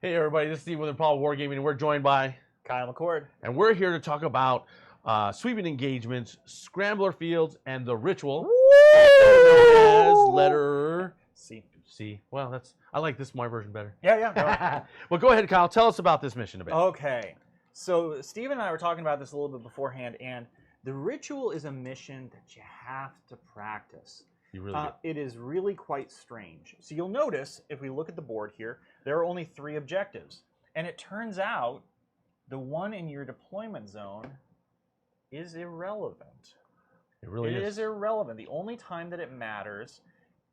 Hey everybody, this is Steve with Improbable Wargaming, and we're joined by Kyle McCord. and we're here to talk about sweeping engagements, scrambler fields, and the ritual known as letter C. C. Well, I like this my version better. Yeah. Well, go ahead, Kyle. Tell us about this mission a bit. Okay. So Steve and I were talking about this a little bit beforehand, and the ritual is a mission that you have to practice. You really do. It is really quite strange. So you'll notice, if we look at the board here, there are only 3 objectives. And it turns out the one in your deployment zone is irrelevant. It really is. It is irrelevant. The only time that it matters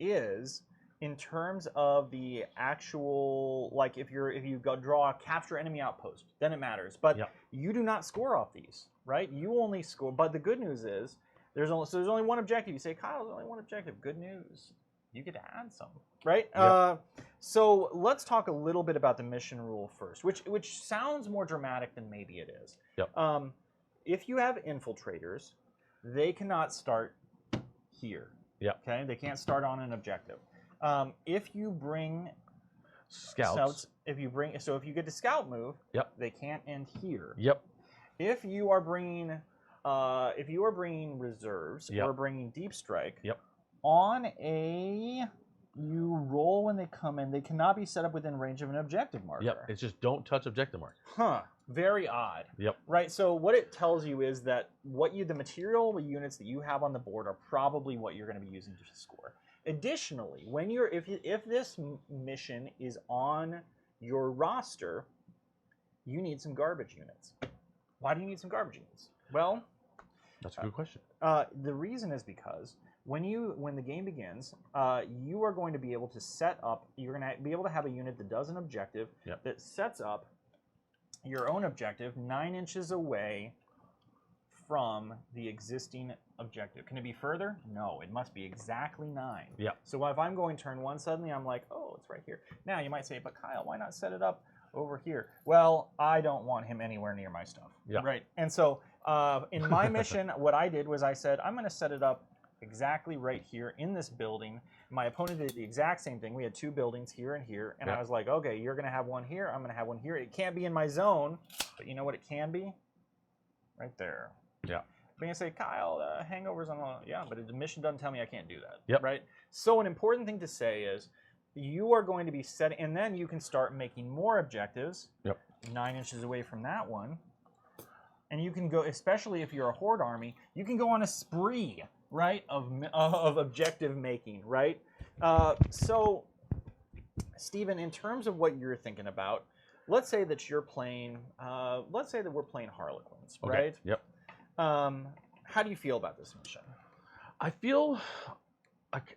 is in terms of the actual, like if you draw a capture enemy outpost, then it matters. But you do not score off these, right? You only score. But the good news is there's only one objective. You say, Kyle, there's only one objective. Good news. You get to add some, right? So let's talk a little bit about the mission rule first, which sounds more dramatic than maybe it is. If you have infiltrators, they cannot start here. Okay, they can't start on an objective. If you bring scouts, if you get to scout move, they can't end here. If you are bringing reserves or bringing deep strike, you roll when they come in. They cannot be set up within range of an objective marker. It's just don't touch objective mark. Very odd. Right. So what it tells you is that the material units that you have on the board are probably what you're going to be using to score. Additionally, if this mission is on your roster, you need some garbage units. Why do you need some garbage units? Well, that's a good question. The reason is because when the game begins, you are going to be able to set up. You're going to be able to have a unit that does an objective that sets up your own objective 9 inches away from the existing objective. Can it be further? No, it must be exactly 9. So if I'm going turn 1, suddenly I'm like, oh, it's right here. Now you might say, but Kyle, why not set it up over here? Well, I don't want him anywhere near my stuff. Right. And so in my mission, what I did was I said, I'm going to set it up exactly right here in this building. My opponent did the exact same thing. We had 2 buildings here and here, and I was like, okay, you're going to have one here, I'm going to have one here. It can't be in my zone, but you know what it can be? Right there. But you say, Kyle, hangovers on but the mission doesn't tell me I can't do that. Right? So an important thing to say is you are going to be setting, and then you can start making more objectives 9 inches away from that one. And you can go, especially if you're a horde army, you can go on a spree, right, of objective making, right? So, Stephen, in terms of what you're thinking about, let's say that you're playing, let's say that we're playing Harlequins, right? How do you feel about this mission? I feel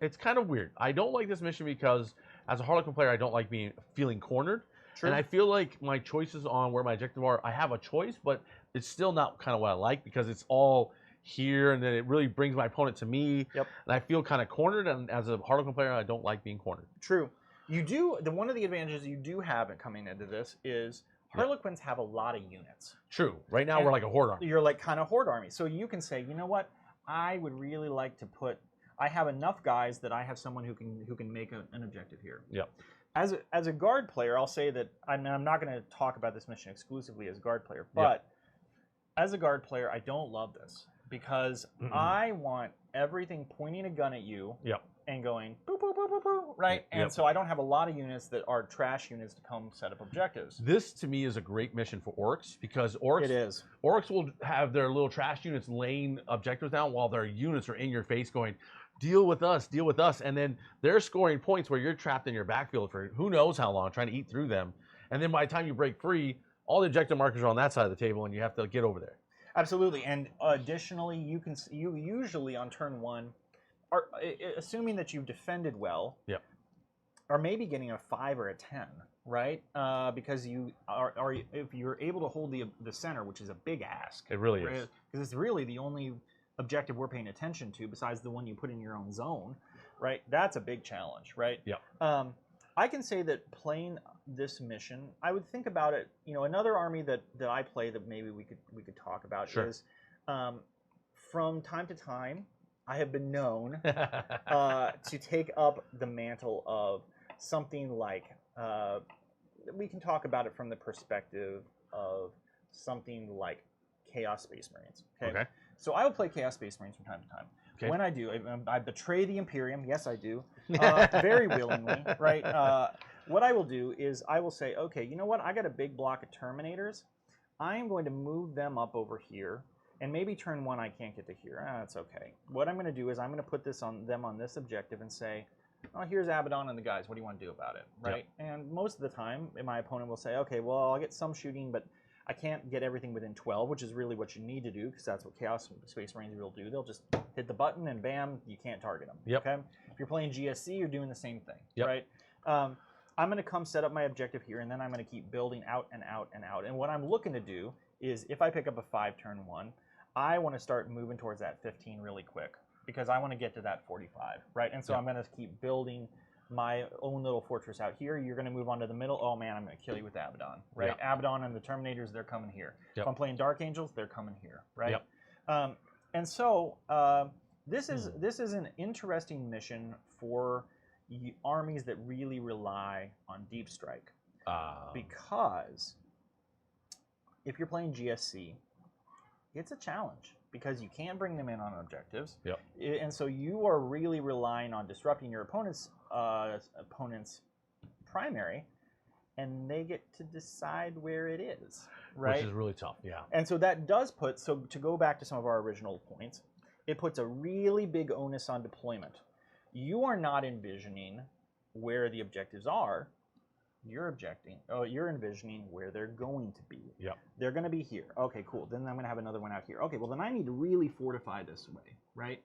it's kind of weird. I don't like this mission because as a Harlequin player, I don't like feeling cornered. And I feel like my choices on where my objectives are, I have a choice, but it's still not kind of what I like because it's all here, and then it really brings my opponent to me. And I feel kind of cornered, and as a Harlequin player, I don't like being cornered. You do. One of the advantages you do have in coming into this is Harlequins have a lot of units. Right now, we're like a horde army. You're like kind of horde army. So you can say, you know what? I would really like to put. I have enough guys that I have someone who can make an objective here. As a guard player, I'll say that I'm not going to talk about this mission exclusively as a guard player, but as a guard player, I don't love this because I want everything pointing a gun at you and going boop, boop, boop, boop, boop, right? And so I don't have a lot of units that are trash units to come set up objectives. This, to me, is a great mission for orcs because orcs will have their little trash units laying objectives down while their units are in your face going, deal with us, and then they're scoring points where you're trapped in your backfield for who knows how long, trying to eat through them. And then by the time you break free, all the objective markers are on that side of the table, and you have to get over there. Absolutely, and additionally, you usually on turn 1, are assuming that you've defended well, are maybe getting a 5 or a 10, right? Because you are if you're able to hold the center, which is a big ask. It really is, because it's really the only objective we're paying attention to besides the one you put in your own zone, right? That's a big challenge, right? I can say that playing this mission, I would think about it. You know, another army that I play that maybe we could talk about is from time to time I have been known to take up the mantle of something like we can talk about it from the perspective of something like Chaos Space Marines. Okay. So I will play Chaos Space Marines from time to time. Okay. When I do, I betray the Imperium. Yes, I do. Very willingly, right? What I will do is I will say, okay, you know what? I got a big block of Terminators. I am going to move them up over here. And maybe turn 1 I can't get to here. That's okay. What I'm going to do is I'm going to put this on them on this objective and say, oh, here's Abaddon and the guys. What do you want to do about it, right? Yep. And most of the time, my opponent will say, okay, well, I'll get some shooting, but I can't get everything within 12, which is really what you need to do, because that's what Chaos Space Marines will do. They'll just hit the button and bam, you can't target them. Yep. Okay. If you're playing GSC, you're doing the same thing, yep. Right? I'm going to come set up my objective here, and then I'm going to keep building out and out and out. And what I'm looking to do is, if I pick up a 5 turn 1, I want to start moving towards that 15 really quick, because I want to get to that 45, right? And so I'm going to keep building my own little fortress out here. You're going to move on to the middle. Oh man, I'm going to kill you with Abaddon, right? Abaddon and the Terminators, they're coming here. If I'm playing Dark Angels, they're coming here, right? And so this is an interesting mission for armies that really rely on deep strike, because if you're playing GSC, it's a challenge because you can't bring them in on objectives. Yep. And so you are really relying on disrupting your opponent's primary, and they get to decide where it is, right? Which is really tough, yeah. And so that does put, so to go back to some of our original points, it puts a really big onus on deployment. You are not envisioning where the objectives are. You're envisioning where they're going to be. Yeah. They're going to be here. Okay, cool. Then I'm going to have another one out here. Okay, well, then I need to really fortify this way, right?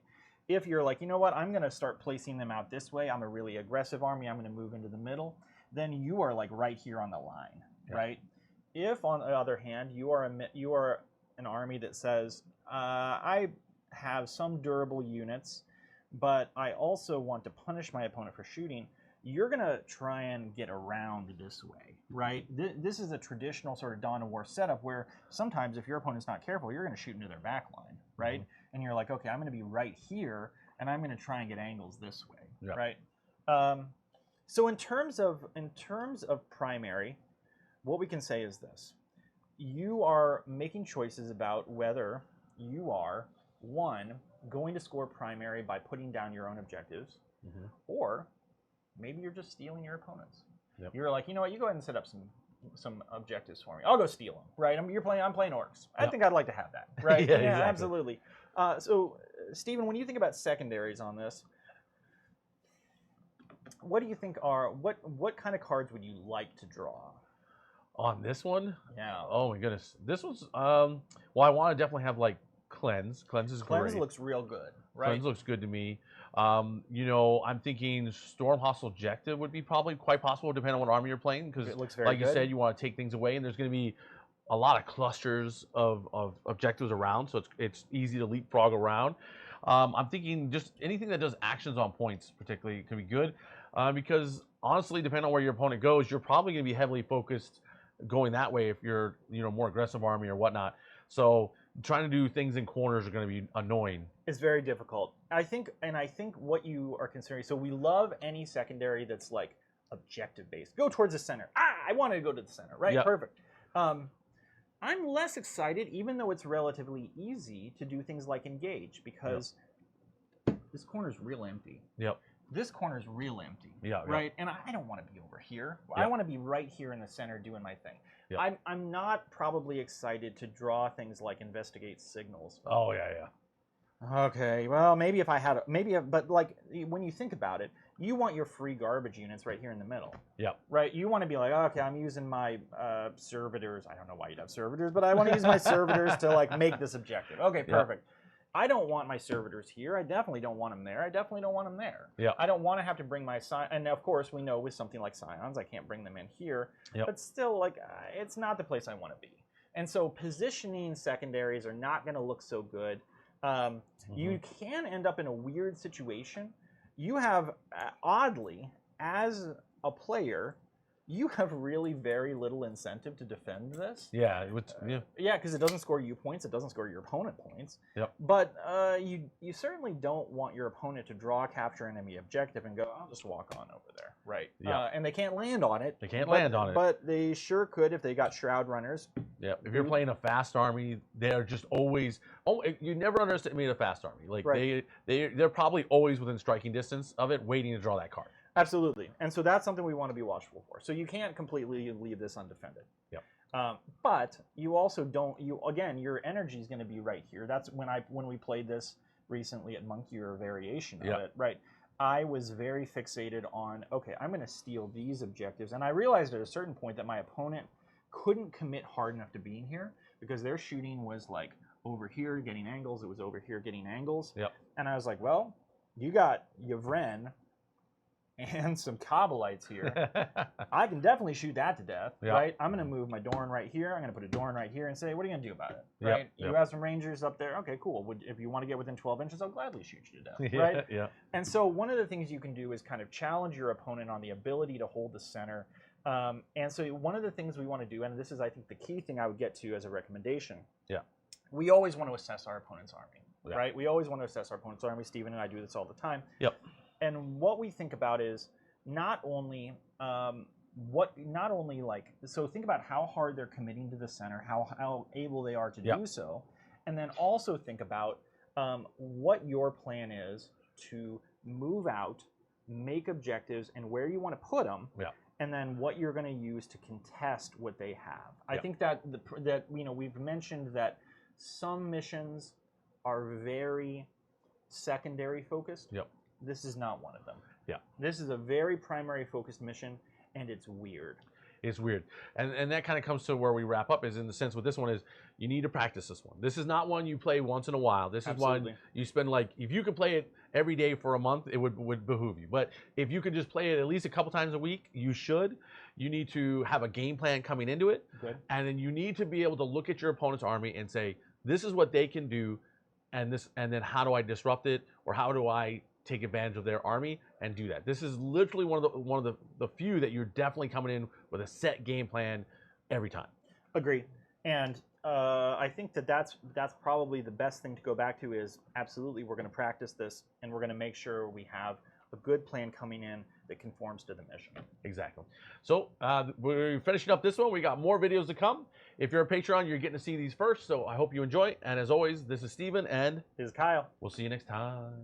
If you're like, you know what, I'm going to start placing them out this way. I'm a really aggressive army. I'm going to move into the middle. Then you are like right here on the line, right? If, on the other hand, you are an army that says, I have some durable units, but I also want to punish my opponent for shooting, you're going to try and get around this way, right? This is a traditional sort of Dawn of War setup where sometimes if your opponent's not careful, you're going to shoot into their back line, right? Mm-hmm. And you're like, okay, I'm going to be right here, and I'm going to try and get angles this way, right? So in terms of primary, what we can say is this. You are making choices about whether you are, one, going to score primary by putting down your own objectives, or maybe you're just stealing your opponents. Yep. You're like, you know what? You go ahead and set up some objectives for me. I'll go steal them, right? I'm playing orcs. I think I'd like to have that, right? Yeah, exactly. Absolutely. So, Stephen, when you think about secondaries on this, what do you think are what kind of cards would you like to draw on this one? Yeah. Oh my goodness, this was well, I want to definitely have like cleanse. Cleanse is great. Cleanse looks real good, right? Cleanse looks good to me. You know, I'm thinking Storm Hostile Objective would be probably quite possible depending on what army you're playing, because it looks very like good. You said, you want to take things away, and there's going to be a lot of clusters of objectives around, so it's easy to leapfrog around. I'm thinking just anything that does actions on points particularly could be good, because honestly, depending on where your opponent goes, you're probably going to be heavily focused going that way if you're more aggressive army or whatnot. So trying to do things in corners are going to be annoying. It's very difficult. I think what you are considering, so we love any secondary that's like objective based. Go towards the center. I want to go to the center, right? Yep. Perfect. I'm less excited, even though it's relatively easy to do things like engage, because this corner's real empty. Yep. This corner's real empty. Yeah. Right? And I don't want to be over here. I want to be right here in the center doing my thing. Yep. I'm not probably excited to draw things like investigate signals. Oh, yeah. Okay, well, but like when you think about it, you want your free garbage units right here in the middle. Yep. Right? You want to be like, okay, I'm using my servitors. I don't know why you'd have servitors, but I want to use my servitors to like make this objective. Okay, perfect. Yep. I don't want my servitors here. I definitely don't want them there. I definitely don't want them there. Yep. I don't want to have to bring my and of course we know with something like Scions, I can't bring them in here. Yep. But still, like, it's not the place I want to be. And so positioning secondaries are not going to look so good. You can end up in a weird situation. You have, oddly, as a player, you have really very little incentive to defend this. Yeah, yeah, because it doesn't score you points, it doesn't score your opponent points. Yep. But you certainly don't want your opponent to draw, capture enemy objective, and go, I'll just walk on over there, right? Yeah. And they can't land on it. They can't land on it. But they sure could if they got Shroud Runners. Yeah. If you're playing a fast army, they're just always. Oh, you never underestimate a fast army. Like they're probably always within striking distance of it, waiting to draw that card. Absolutely, and so that's something we want to be watchful for. So you can't completely leave this undefended. Yep. But you also don't. Again, your energy is going to be right here. That's when we played this recently at Monkey or a variation of it. Right. I was very fixated on, okay, I'm going to steal these objectives, and I realized at a certain point that my opponent couldn't commit hard enough to being here because their shooting was like over here getting angles. It was over here getting angles. Yep. And I was like, well, you got Yvren and some Kabbalites here. I can definitely shoot that to death, right? I'm going to move my Dorn right here. I'm going to put a Dorn right here and say, what are you going to do about it, right? You have some Rangers up there. Okay, cool. If you want to get within 12 inches, I'll gladly shoot you to death, right? Yeah. And so one of the things you can do is kind of challenge your opponent on the ability to hold the center. And so one of the things we want to do, and this is, I think, the key thing I would get to as a recommendation. Yeah. We always want to assess our opponent's army, right? We always want to assess our opponent's army. Steven and I do this all the time. Yep. And what we think about is not only so think about how hard they're committing to the center, how able they are to do so, and then also think about what your plan is to move out, make objectives, and where you want to put them. Yeah. And then what you're going to use to contest what they have. I think that we've mentioned that some missions are very secondary focused. Yep. This is not one of them. Yeah. This is a very primary focused mission, and it's weird. It's weird. And that kind of comes to where we wrap up, is in the sense with this one is you need to practice this one. This is not one you play once in a while. This is one you spend, like, if you could play it every day for a month, it would behoove you. But if you could just play it at least a couple times a week, you should. You need to have a game plan coming into it. Good. And then you need to be able to look at your opponent's army and say, this is what they can do, and then how do I disrupt it, or how do I take advantage of their army and do that. This is literally one of the few that you're definitely coming in with a set game plan every time. Agree. And I think that's probably the best thing to go back to is absolutely we're going to practice this, and we're going to make sure we have a good plan coming in that conforms to the mission. Exactly. So we're finishing up this one. We got more videos to come. If you're a Patreon, you're getting to see these first. So I hope you enjoy. And as always, this is Steven, and this is Kyle. We'll see you next time.